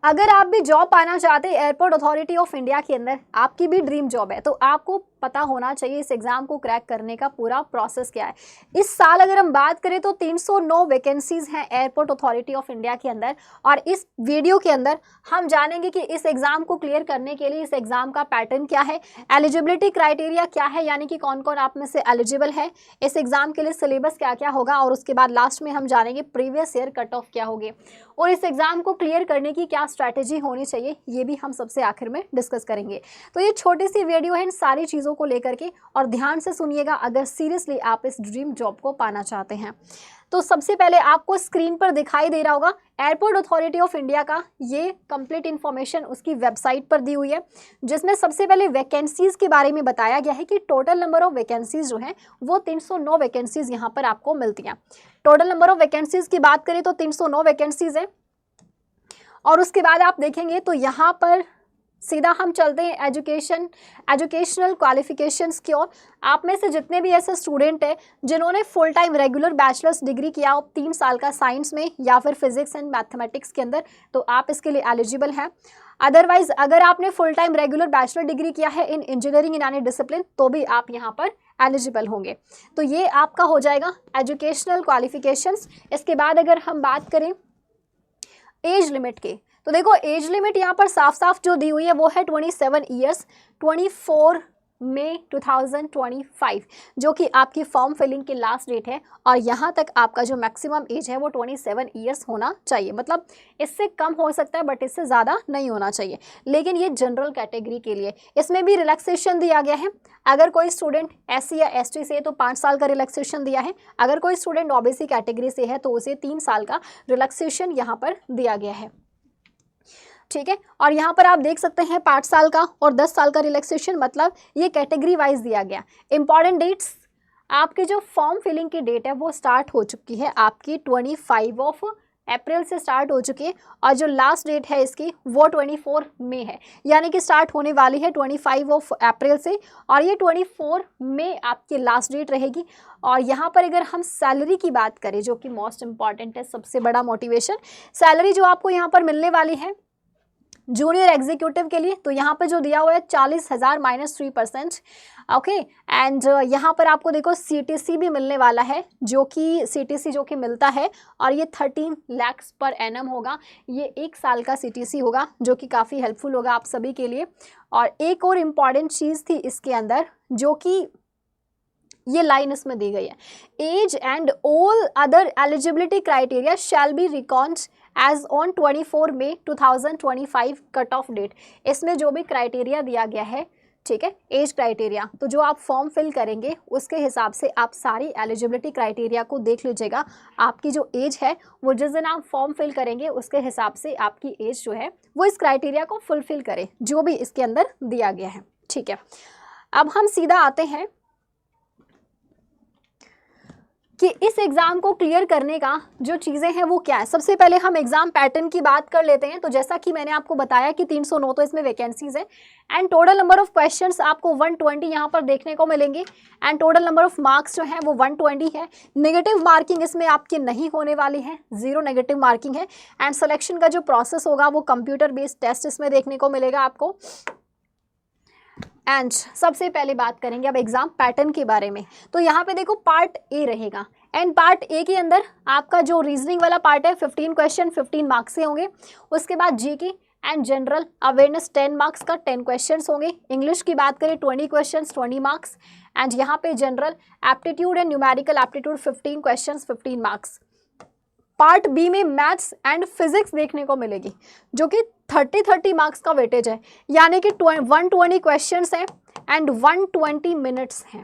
अगर आप भी जॉब पाना चाहते हैं एयरपोर्ट अथॉरिटी ऑफ इंडिया के अंदर, आपकी भी ड्रीम जॉब है, तो आपको पता होना चाहिए इस एग्जाम को क्रैक करने का पूरा प्रोसेस क्या है। इस साल अगर हम बात करें तो 309 वैकेंसीज हैं एयरपोर्ट अथॉरिटी ऑफ इंडिया के अंदर, और इस वीडियो के अंदर हम जानेंगे कि इस एग्जाम को क्लियर करने के लिए इस एग्जाम का पैटर्न क्या है, एलिजिबिलिटी क्राइटेरिया क्या है, यानी कि कौन कौन आप में से एलिजिबल है, इस एग्जाम के लिए सिलेबस क्या क्या होगा, और उसके बाद लास्ट में हम जानेंगे प्रीवियस ईयर कट ऑफ क्या होगी, और इस एग्जाम को क्लियर करने की क्या स्ट्रैटेजी होनी चाहिए, ये भी हम सबसे आखिर में डिस्कस करेंगे। तो ये छोटी सी वीडियो है इन सारी चीज़ों को लेकर के, और ध्यान से सुनिएगा अगर सीरियसली आप इस ड्रीम जॉब को पाना चाहते हैं। तो सबसे पहले आपको स्क्रीन पर दिखाई दे रहा होगा एयरपोर्ट अथॉरिटी ऑफ इंडिया का ये कंप्लीट इन्फॉर्मेशन उसकी वेबसाइट पर दी हुई है, जिसमें सबसे पहले वैकेंसीज के बारे में बताया गया है कि टोटल नंबर ऑफ वैकेंसीज जो हैं वो 309 वैकेंसीज यहाँ पर आपको मिलती हैं। टोटल नंबर ऑफ वैकेंसीज की बात करें तो 309 वैकेंसीज है, और उसके बाद आप देखेंगे तो यहाँ पर सीधा हम चलते हैं एजुकेशनल क्वालिफिकेशंस की ओर। आप में से जितने भी ऐसे स्टूडेंट हैं जिन्होंने full time regular bachelors degree किया हो 3 साल का साइंस में या फिर फिजिक्स एंड मैथमेटिक्स के अंदर, तो आप इसके लिए एलिजिबल हैं। अदरवाइज अगर आपने full time regular bachelor degree किया है इन इंजीनियरिंग इन एनी डिसिप्लिन, तो भी आप यहाँ पर एलिजिबल होंगे। तो ये आपका हो जाएगा एजुकेशनल क्वालिफिकेशंस। इसके बाद अगर हम बात करें एज लिमिट के, तो देखो एज लिमिट यहाँ पर साफ साफ जो दी हुई है वो है 27 ईयर्स, 24 मई 2025 जो कि आपकी फॉर्म फिलिंग की लास्ट डेट है, और यहाँ तक आपका जो मैक्सिमम एज है वो 27 ईयर्स होना चाहिए। मतलब इससे कम हो सकता है बट इससे ज़्यादा नहीं होना चाहिए, लेकिन ये जनरल कैटेगरी के लिए। इसमें भी रिलैक्सेशन दिया गया है। अगर कोई स्टूडेंट SC या ST से है तो 5 साल का रिलैक्सेशन दिया है, अगर कोई स्टूडेंट OBC कैटेगरी से है तो उसे 3 साल का रिलैक्सेशन यहाँ पर दिया गया है। ठीक है, और यहाँ पर आप देख सकते हैं 5 साल का और 10 साल का रिलैक्सेशन, मतलब ये कैटेगरी वाइज दिया गया। इंपॉर्टेंट डेट्स, आपकी जो फॉर्म फिलिंग की डेट है वो स्टार्ट हो चुकी है, आपकी 25 अप्रैल से स्टार्ट हो चुकी है, और जो लास्ट डेट है इसकी वो 24 मई है, यानी कि स्टार्ट होने वाली है 25 अप्रैल से, और ये 24 मई आपकी लास्ट डेट रहेगी। और यहाँ पर अगर हम सैलरी की बात करें, जो कि मोस्ट इंपॉर्टेंट है, सबसे बड़ा मोटिवेशन, सैलरी जो आपको यहाँ पर मिलने वाली है जूनियर एग्जीक्यूटिव के लिए, तो यहाँ पर जो दिया हुआ है 40,000 माइनस 3%। ओके, एंड यहाँ पर आपको देखो CTC भी मिलने वाला है, जो कि CTC जो कि मिलता है, और ये 13 लाख पर एनम होगा। ये 1 साल का CTC होगा, जो कि काफ़ी हेल्पफुल होगा आप सभी के लिए। और एक और इम्पॉर्टेंट चीज़ थी इसके अंदर, जो कि ये लाइन इसमें दी गई है, age and all other eligibility criteria shall be reckoned as on 24 May 2025 cut off date. इसमें जो भी क्राइटेरिया दिया गया है, ठीक है, एज क्राइटेरिया, तो जो आप फॉर्म फिल करेंगे उसके हिसाब से आप सारी एलिजिबिलिटी क्राइटेरिया को देख लीजिएगा। आपकी जो एज है वो जिस दिन आप फॉर्म फिल करेंगे उसके हिसाब से आपकी एज जो है वो इस क्राइटेरिया को फुलफिल करे, जो भी इसके अंदर दिया गया है। ठीक है, अब हम सीधा आते हैं कि इस एग्ज़ाम को क्लियर करने का जो चीज़ें हैं वो क्या है। सबसे पहले हम एग्ज़ाम पैटर्न की बात कर लेते हैं। तो जैसा कि मैंने आपको बताया कि 309 तो इसमें वैकेंसीज है, and total number of questions आपको 120 यहाँ पर देखने को मिलेंगे, and total number of marks जो हैं वो 120 है। नेगेटिव मार्किंग इसमें आपकी नहीं होने वाली है, 0 नेगेटिव मार्किंग है। एंड सिलेक्शन का जो प्रोसेस होगा वो कंप्यूटर बेस्ड टेस्ट इसमें देखने को मिलेगा आपको। एंड सबसे पहले बात करेंगे अब एग्जाम पैटर्न के बारे में। तो यहाँ पे देखो पार्ट ए रहेगा, एंड पार्ट ए के अंदर आपका जो रीजनिंग वाला पार्ट है 15 क्वेश्चन 15 मार्क्स से होंगे। उसके बाद GK and general awareness 10 marks का 10 क्वेश्चंस होंगे। इंग्लिश की बात करें 20 क्वेश्चंस 20 मार्क्स, एंड यहाँ पे general aptitude and numerical aptitude 15 questions 15 marks. Part B में मैथ्स एंड फिजिक्स देखने को मिलेगी, जो कि 30 मार्क्स का वेटेज है, यानी कि 120 क्वेश्चंस हैं एंड 120 मिनट्स हैं,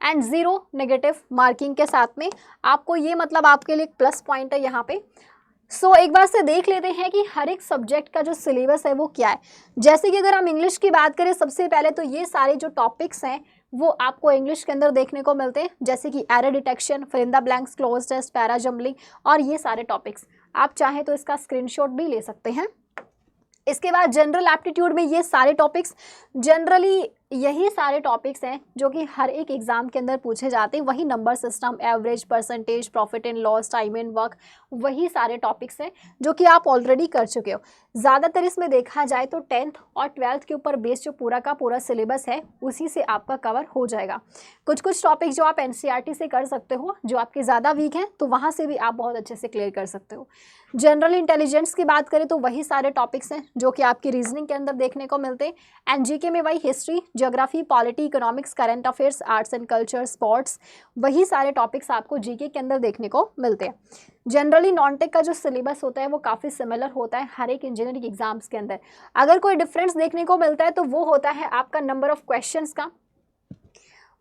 एंड 0 नेगेटिव मार्किंग के साथ में। आपको ये मतलब आपके लिए प्लस पॉइंट है यहाँ पे। सो एक बार से देख लेते हैं कि हर एक सब्जेक्ट का जो सिलेबस है वो क्या है। जैसे कि अगर हम इंग्लिश की बात करें, सबसे पहले तो ये सारे जो टॉपिक्स हैं वो आपको इंग्लिश के अंदर देखने को मिलते हैं, जैसे कि error detection, fill in the blanks, cloze test, para jumbling, और ये सारे टॉपिक्स। आप चाहें तो इसका स्क्रीनशॉट भी ले सकते हैं। इसके बाद जनरल एप्टीट्यूड में ये सारे टॉपिक्स जनरली यही सारे टॉपिक्स हैं जो कि हर एक एग्जाम के अंदर पूछे जाते हैं। वही number system, average, percentage, profit and loss, time and work, वही सारे टॉपिक्स हैं जो कि आप ऑलरेडी कर चुके हो। ज़्यादातर इसमें देखा जाए तो 10th और 12th के ऊपर बेस्ड जो पूरा का पूरा सिलेबस है उसी से आपका कवर हो जाएगा। कुछ कुछ टॉपिक जो आप NCERT से कर सकते हो, जो आपके ज़्यादा वीक हैं, तो वहाँ से भी आप बहुत अच्छे से क्लियर कर सकते हो। जनरल इंटेलिजेंस की बात करें तो वही सारे टॉपिक्स हैं जो कि आपकी रीजनिंग के अंदर देखने को मिलते हैं। एंड जीके में वही history, geography, polity, economics, current affairs, arts and culture, sports, वही सारे टॉपिक्स आपको जीके के अंदर देखने को मिलते हैं। जनरली नॉन टेक का जो सिलेबस होता है वो काफ़ी सिमिलर होता है हर एक इंजीनियरिंग एग्जाम्स के अंदर। अगर कोई डिफरेंस देखने को मिलता है तो वो होता है आपका नंबर ऑफ क्वेश्चंस का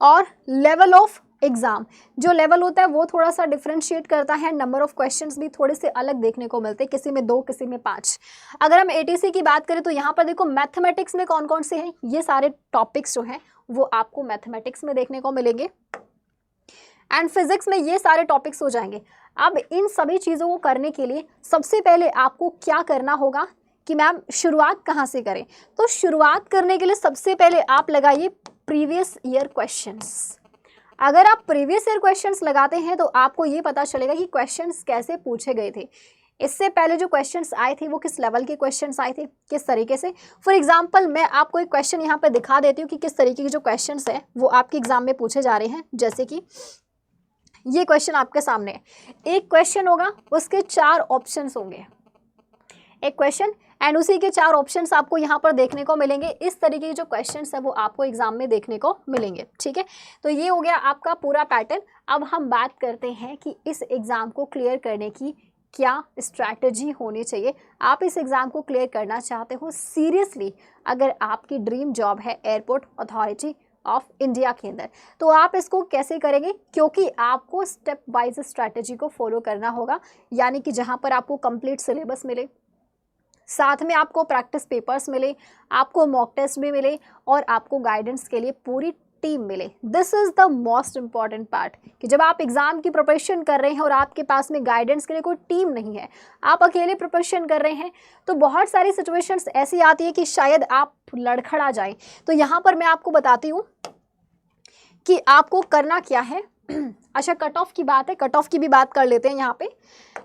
और लेवल ऑफ एग्जाम। जो लेवल होता है वो थोड़ा सा डिफरेंशिएट करता है। नंबर ऑफ क्वेश्चंस भी थोड़े से अलग देखने को मिलते हैं, किसी में 2, किसी में 5। अगर हम ATC की बात करें तो यहाँ पर देखो मैथमेटिक्स में कौन कौन से हैं, ये सारे टॉपिक्स जो हैं वो आपको मैथमेटिक्स में देखने को मिलेंगे। एंड फिजिक्स में ये सारे टॉपिक्स हो जाएंगे। अब इन सभी चीज़ों को करने के लिए सबसे पहले आपको क्या करना होगा कि मैम शुरुआत कहाँ से करें, तो शुरुआत करने के लिए सबसे पहले आप लगाइए प्रीवियस ईयर क्वेश्चंस। अगर आप प्रीवियस ईयर क्वेश्चंस लगाते हैं तो आपको ये पता चलेगा कि क्वेश्चंस कैसे पूछे गए थे, इससे पहले जो क्वेश्चंस आए थे वो किस लेवल के क्वेश्चंस आए थे, किस तरीके से। फॉर एग्जांपल मैं आपको एक क्वेश्चन यहाँ पर दिखा देती हूँ कि किस तरीके के जो क्वेश्चंस हैं वो आपके एग्जाम में पूछे जा रहे हैं। जैसे कि ये क्वेश्चन आपके सामने है, एक क्वेश्चन होगा, उसके 4 ऑप्शंस होंगे, एक क्वेश्चन एंड उसी के 4 ऑप्शंस आपको यहाँ पर देखने को मिलेंगे। इस तरीके के जो क्वेश्चंस है वो आपको एग्जाम में देखने को मिलेंगे। ठीक है, तो ये हो गया आपका पूरा पैटर्न। अब हम बात करते हैं कि इस एग्ज़ाम को क्लियर करने की क्या स्ट्रैटेजी होनी चाहिए। आप इस एग्ज़ाम को क्लियर करना चाहते हो सीरियसली, अगर आपकी ड्रीम जॉब है एयरपोर्ट अथॉरिटी ऑफ इंडिया के अंदर, तो आप इसको कैसे करेंगे, क्योंकि आपको स्टेप वाइज स्ट्रैटेजी को फॉलो करना होगा। यानी कि जहाँ पर आपको कंप्लीट सिलेबस मिले, साथ में आपको प्रैक्टिस पेपर्स मिले, आपको मॉक टेस्ट भी मिले और आपको गाइडेंस के लिए पूरी टीम मिले। This is the most important part कि जब आप एग्ज़ाम की प्रिपरेशन कर रहे हैं और आपके पास में गाइडेंस के लिए कोई टीम नहीं है, आप अकेले प्रिपरेशन कर रहे हैं, तो बहुत सारी सिचुएशंस ऐसी आती है कि शायद आप लड़खड़ा जाएं। तो यहाँ पर मैं आपको बताती हूँ कि आपको करना क्या है। अच्छा, कट ऑफ की बात है, कट ऑफ की भी बात कर लेते हैं यहाँ पे,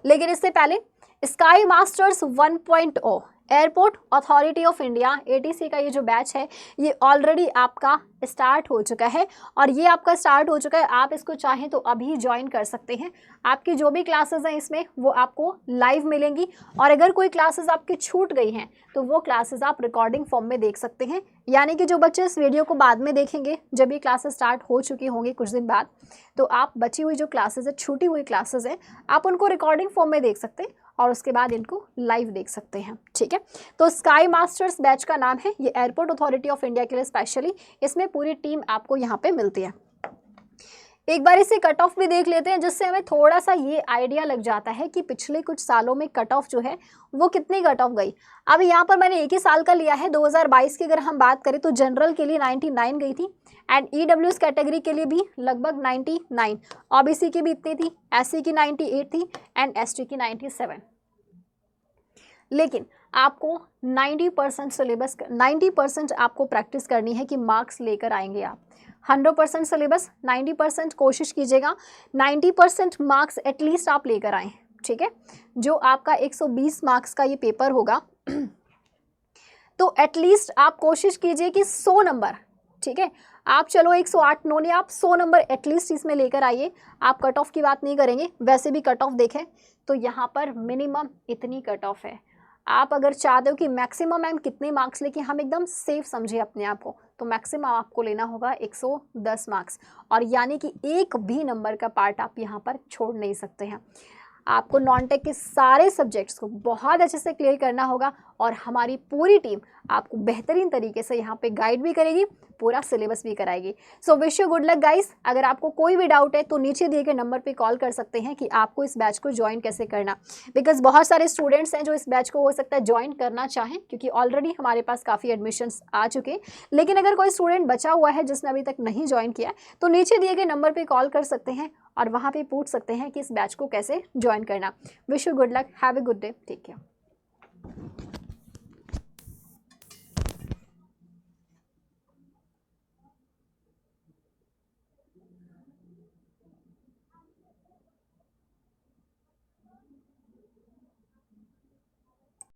लेकिन इससे पहले sky masters 1.0 airport authority of India ATC का ये जो बैच है ये ऑलरेडी आपका स्टार्ट हो चुका है और ये आपका स्टार्ट हो चुका है। आप इसको चाहें तो अभी ज्वाइन कर सकते हैं। आपकी जो भी क्लासेस हैं इसमें वो आपको लाइव मिलेंगी और अगर कोई क्लासेस आपकी छूट गई हैं तो वो क्लासेस आप रिकॉर्डिंग फॉर्म में देख सकते हैं। यानी कि जो बच्चे इस वीडियो को बाद में देखेंगे, जब ये क्लासेस स्टार्ट हो चुकी होंगी कुछ दिन बाद, तो आप बची हुई जो क्लासेस है, छूटी हुई क्लासेस हैं, आप उनको रिकॉर्डिंग फॉर्म में देख सकते हैं और उसके बाद इनको लाइव देख सकते हैं। ठीक है, तो स्काई मास्टर्स बैच का नाम है, ये एयरपोर्ट अथॉरिटी ऑफ इंडिया के लिए स्पेशली, इसमें पूरी टीम आपको यहाँ पे मिलती है। एक बार इसे कट ऑफ भी देख लेते हैं जिससे हमें थोड़ा सा ये आइडिया लग जाता है कि पिछले कुछ सालों में कट ऑफ जो है वो कितनी कट ऑफ गई। अब यहाँ पर मैंने एक ही साल का लिया है, 2022 की अगर हम बात करें तो जनरल के लिए 99 गई थी एंड EWS कैटेगरी के लिए भी लगभग 99, OBC की भी इतनी थी, SC की 98 थी एंड ST की 97। लेकिन आपको 90% सिलेबस, 90% आपको प्रैक्टिस करनी है कि मार्क्स लेकर आएंगे आप। 100% सिलेबस, 90% कोशिश कीजिएगा 90% मार्क्स एटलीस्ट आप लेकर आएँ। ठीक है, जो आपका 120 मार्क्स का ये पेपर होगा तो एटलीस्ट आप कोशिश कीजिए कि 100 नंबर, ठीक है, आप चलो 108 नो नहीं, आप 100 नंबर एटलीस्ट इसमें लेकर आइए। आप कट ऑफ की बात नहीं करेंगे, वैसे भी कट ऑफ देखें तो यहाँ पर मिनिमम इतनी कट ऑफ है। आप अगर चाहते हो कि मैक्सिमम मैम कितने मार्क्स लेके हम एकदम सेफ समझे अपने आप को, तो मैक्सिमम आपको लेना होगा 110 मार्क्स, और यानी कि एक भी नंबर का पार्ट आप यहाँ पर छोड़ नहीं सकते हैं। आपको नॉन टेक के सारे सब्जेक्ट्स को बहुत अच्छे से क्लियर करना होगा और हमारी पूरी टीम आपको बेहतरीन तरीके से यहाँ पे गाइड भी करेगी, पूरा सिलेबस भी कराएगी। So wish you good luck guys. अगर आपको कोई भी डाउट है तो नीचे दिए गए नंबर पे कॉल कर सकते हैं कि आपको इस बैच को ज्वाइन कैसे करना, बिकॉज बहुत सारे स्टूडेंट्स हैं जो इस बैच को हो सकता है ज्वाइन करना चाहें, क्योंकि ऑलरेडी हमारे पास काफ़ी एडमिशन्स आ चुके हैं। लेकिन अगर कोई स्टूडेंट बचा हुआ है जिसने अभी तक नहीं ज्वाइन किया तो नीचे दिए गए नंबर पर कॉल कर सकते हैं और वहाँ पे पूछ सकते हैं कि इस बैच को कैसे ज्वाइन करना। Wish you good luck, have a good day, take care.